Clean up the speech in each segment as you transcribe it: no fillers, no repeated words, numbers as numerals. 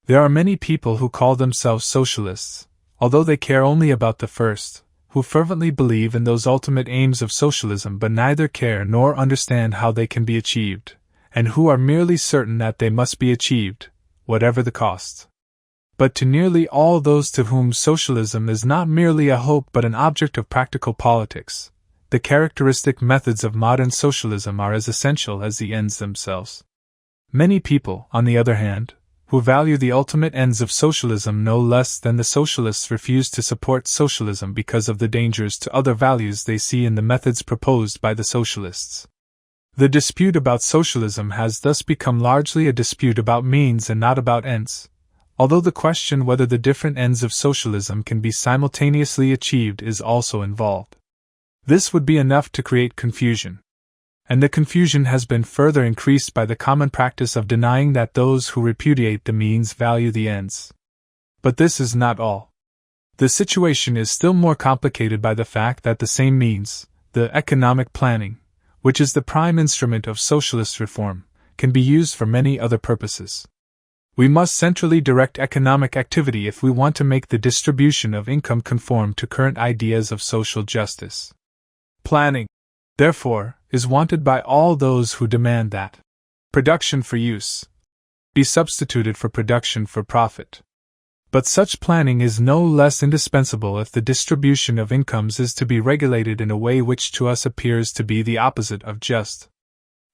There are many people who call themselves socialists, although they care only about the first, who fervently believe in those ultimate aims of socialism but neither care nor understand how they can be achieved, and who are merely certain that they must be achieved, whatever the cost. But to nearly all those to whom socialism is not merely a hope but an object of practical politics, the characteristic methods of modern socialism are as essential as the ends themselves. Many people, on the other hand, who value the ultimate ends of socialism no less than the socialists refuse to support socialism because of the dangers to other values they see in the methods proposed by the socialists. The dispute about socialism has thus become largely a dispute about means and not about ends, although the question whether the different ends of socialism can be simultaneously achieved is also involved. This would be enough to create confusion. And the confusion has been further increased by the common practice of denying that those who repudiate the means value the ends. But this is not all. The situation is still more complicated by the fact that the same means, the economic planning, which is the prime instrument of socialist reform, can be used for many other purposes. We must centrally direct economic activity if we want to make the distribution of income conform to current ideas of social justice. Planning, therefore, is wanted by all those who demand that production for use be substituted for production for profit. But such planning is no less indispensable if the distribution of incomes is to be regulated in a way which to us appears to be the opposite of just.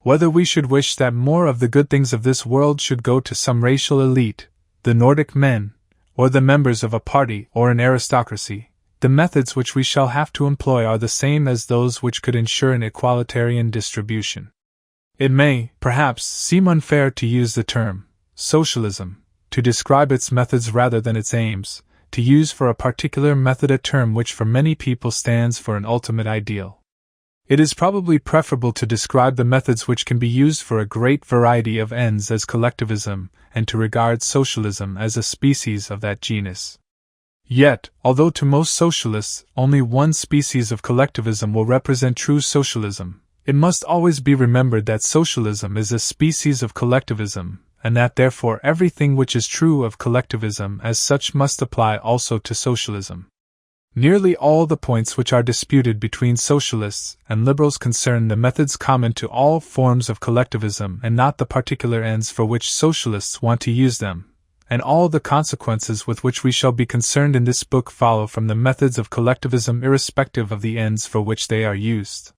Whether we should wish that more of the good things of this world should go to some racial elite, the Nordic men, or the members of a party or an aristocracy, the methods which we shall have to employ are the same as those which could ensure an equalitarian distribution. It may, perhaps, seem unfair to use the term socialism to describe its methods rather than its aims, to use for a particular method a term which for many people stands for an ultimate ideal. It is probably preferable to describe the methods which can be used for a great variety of ends as collectivism, and to regard socialism as a species of that genus. Yet, although to most socialists only one species of collectivism will represent true socialism, it must always be remembered that socialism is a species of collectivism, and that therefore everything which is true of collectivism as such must apply also to socialism. Nearly all the points which are disputed between socialists and liberals concern the methods common to all forms of collectivism and not the particular ends for which socialists want to use them. And all the consequences with which we shall be concerned in this book follow from the methods of collectivism irrespective of the ends for which they are used.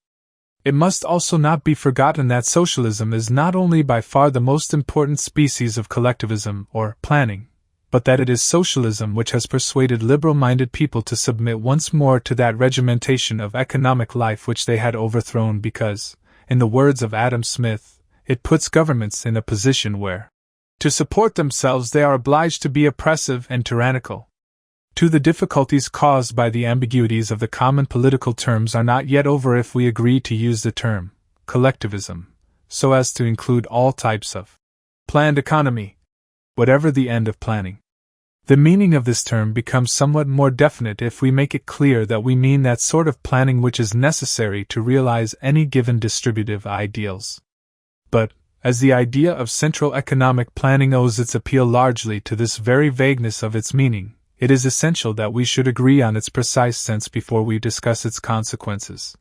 It must also not be forgotten that socialism is not only by far the most important species of collectivism or planning, but that it is socialism which has persuaded liberal-minded people to submit once more to that regimentation of economic life which they had overthrown because, in the words of Adam Smith, it puts governments in a position where to support themselves they are obliged to be oppressive and tyrannical. To the difficulties caused by the ambiguities of the common political terms are not yet over if we agree to use the term collectivism, so as to include all types of planned economy, whatever the end of planning. The meaning of this term becomes somewhat more definite if we make it clear that we mean that sort of planning which is necessary to realize any given distributive ideals. But, as the idea of central economic planning owes its appeal largely to this very vagueness of its meaning, it is essential that we should agree on its precise sense before we discuss its consequences.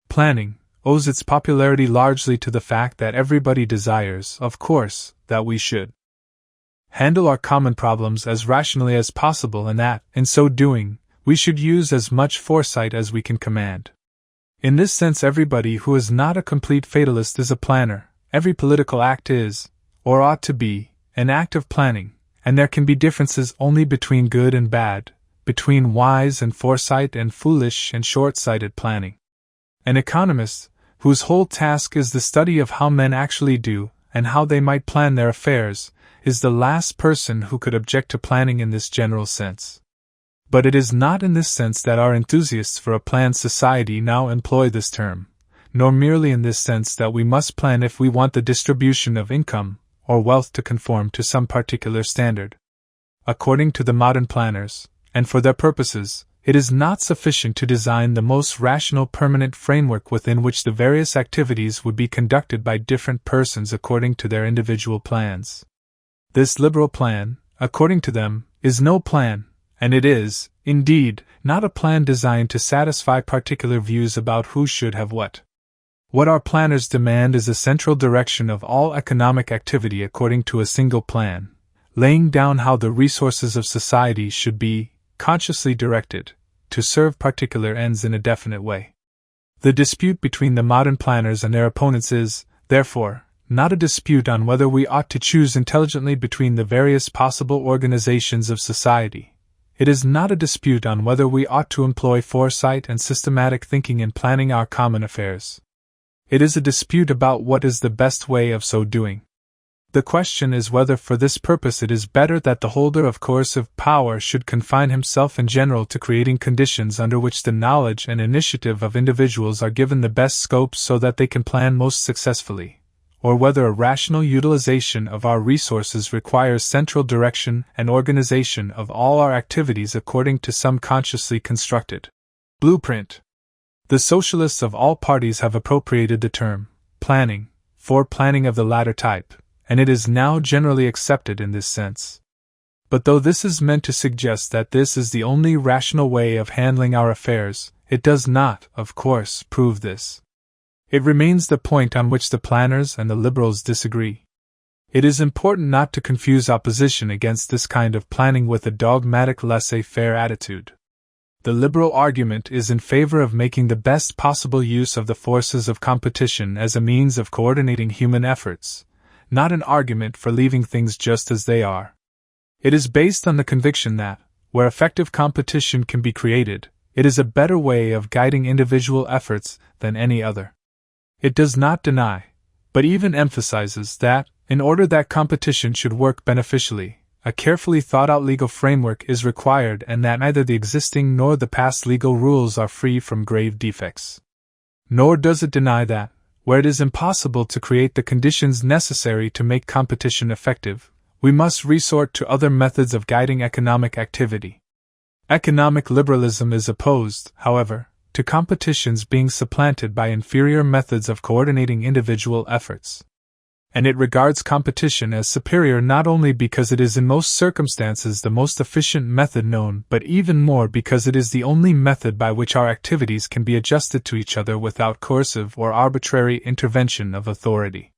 Planning owes its popularity largely to the fact that everybody desires, of course, that we should handle our common problems as rationally as possible and that, in so doing, we should use as much foresight as we can command. In this sense everybody who is not a complete fatalist is a planner. Every political act is, or ought to be, an act of planning, and there can be differences only between good and bad, between wise and foresight and foolish and short-sighted planning. An economist, whose whole task is the study of how men actually do, and how they might plan their affairs, is the last person who could object to planning in this general sense. But it is not in this sense that our enthusiasts for a planned society now employ this term, nor merely in this sense that we must plan if we want the distribution of income or wealth to conform to some particular standard. According to the modern planners, and for their purposes, it is not sufficient to design the most rational permanent framework within which the various activities would be conducted by different persons according to their individual plans. This liberal plan, according to them, is no plan, and it is, indeed, not a plan designed to satisfy particular views about who should have what. What our planners demand is a central direction of all economic activity according to a single plan, laying down how the resources of society should be, consciously directed, to serve particular ends in a definite way. The dispute between the modern planners and their opponents is, therefore, not a dispute on whether we ought to choose intelligently between the various possible organizations of society. It is not a dispute on whether we ought to employ foresight and systematic thinking in planning our common affairs. It is a dispute about what is the best way of so doing. The question is whether for this purpose it is better that the holder of coercive power should confine himself in general to creating conditions under which the knowledge and initiative of individuals are given the best scope so that they can plan most successfully, or whether a rational utilization of our resources requires central direction and organization of all our activities according to some consciously constructed blueprint. The socialists of all parties have appropriated the term planning for planning of the latter type, and it is now generally accepted in this sense. But though this is meant to suggest that this is the only rational way of handling our affairs, it does not, of course, prove this. It remains the point on which the planners and the liberals disagree. It is important not to confuse opposition against this kind of planning with a dogmatic laissez-faire attitude. The liberal argument is in favor of making the best possible use of the forces of competition as a means of coordinating human efforts, not an argument for leaving things just as they are. It is based on the conviction that, where effective competition can be created, it is a better way of guiding individual efforts than any other. It does not deny, but even emphasizes that, in order that competition should work beneficially, a carefully thought-out legal framework is required and that neither the existing nor the past legal rules are free from grave defects. Nor does it deny that, where it is impossible to create the conditions necessary to make competition effective, we must resort to other methods of guiding economic activity. Economic liberalism is opposed, however, to competitions being supplanted by inferior methods of coordinating individual efforts. And it regards competition as superior not only because it is in most circumstances the most efficient method known, but even more because it is the only method by which our activities can be adjusted to each other without coercive or arbitrary intervention of authority.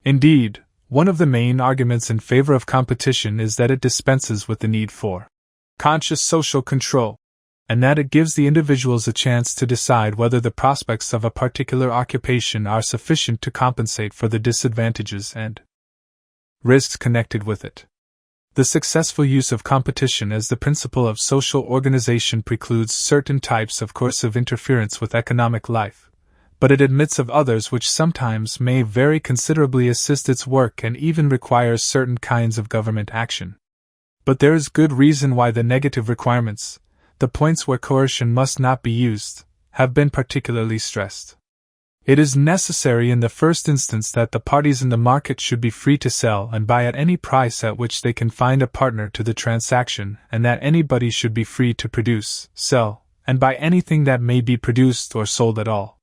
Indeed, one of the main arguments in favor of competition is that it dispenses with the need for conscious social control, and that it gives the individuals a chance to decide whether the prospects of a particular occupation are sufficient to compensate for the disadvantages and risks connected with it. The successful use of competition as the principle of social organization precludes certain types of coercive interference with economic life, but it admits of others which sometimes may very considerably assist its work and even requires certain kinds of government action. But there is good reason why the negative requirements, the points where coercion must not be used, have been particularly stressed. It is necessary in the first instance that the parties in the market should be free to sell and buy at any price at which they can find a partner to the transaction, and that anybody should be free to produce, sell, and buy anything that may be produced or sold at all.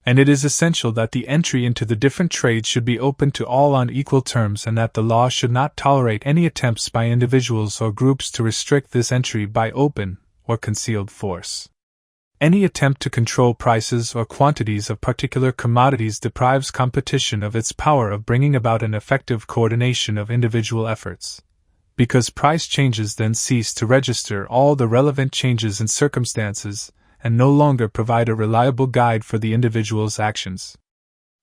And it is essential that the entry into the different trades should be open to all on equal terms and that the law should not tolerate any attempts by individuals or groups to restrict this entry by open or concealed force. Any attempt to control prices or quantities of particular commodities deprives competition of its power of bringing about an effective coordination of individual efforts, because price changes then cease to register all the relevant changes in circumstances and no longer provide a reliable guide for the individual's actions.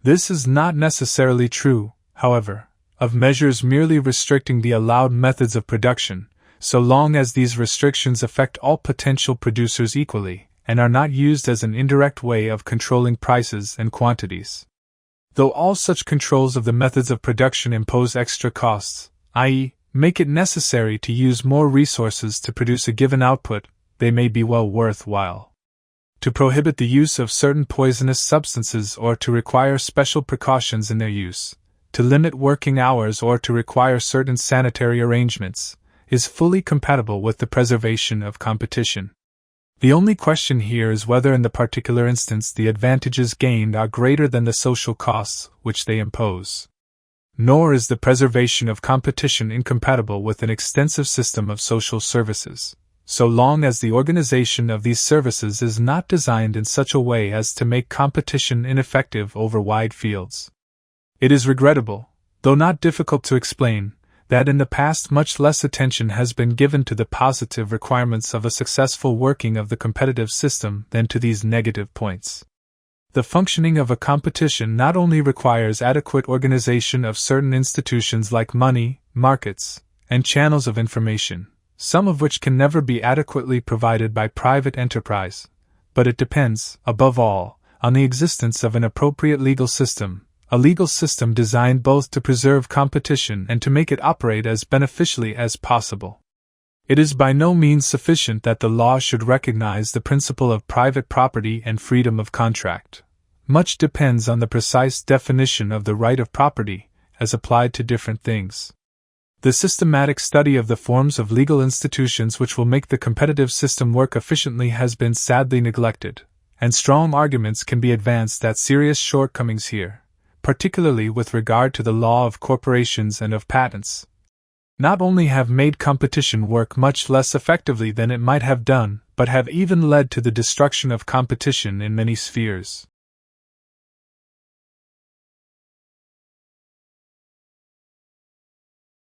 This is not necessarily true, however, of measures merely restricting the allowed methods of production, so long as these restrictions affect all potential producers equally, and are not used as an indirect way of controlling prices and quantities. Though all such controls of the methods of production impose extra costs, i.e., make it necessary to use more resources to produce a given output, they may be well worthwhile. To prohibit the use of certain poisonous substances or to require special precautions in their use, to limit working hours or to require certain sanitary arrangements, is fully compatible with the preservation of competition. The only question here is whether in the particular instance the advantages gained are greater than the social costs which they impose. Nor is the preservation of competition incompatible with an extensive system of social services, so long as the organization of these services is not designed in such a way as to make competition ineffective over wide fields. It is regrettable, though not difficult to explain, that in the past much less attention has been given to the positive requirements of a successful working of the competitive system than to these negative points. The functioning of a competition not only requires adequate organization of certain institutions like money, markets, and channels of information, some of which can never be adequately provided by private enterprise, but it depends, above all, on the existence of an appropriate legal system, a legal system designed both to preserve competition and to make it operate as beneficially as possible. It is by no means sufficient that the law should recognize the principle of private property and freedom of contract. Much depends on the precise definition of the right of property, as applied to different things. The systematic study of the forms of legal institutions which will make the competitive system work efficiently has been sadly neglected, and strong arguments can be advanced that serious shortcomings here, particularly with regard to the law of corporations and of patents, not only have made competition work much less effectively than it might have done, but have even led to the destruction of competition in many spheres.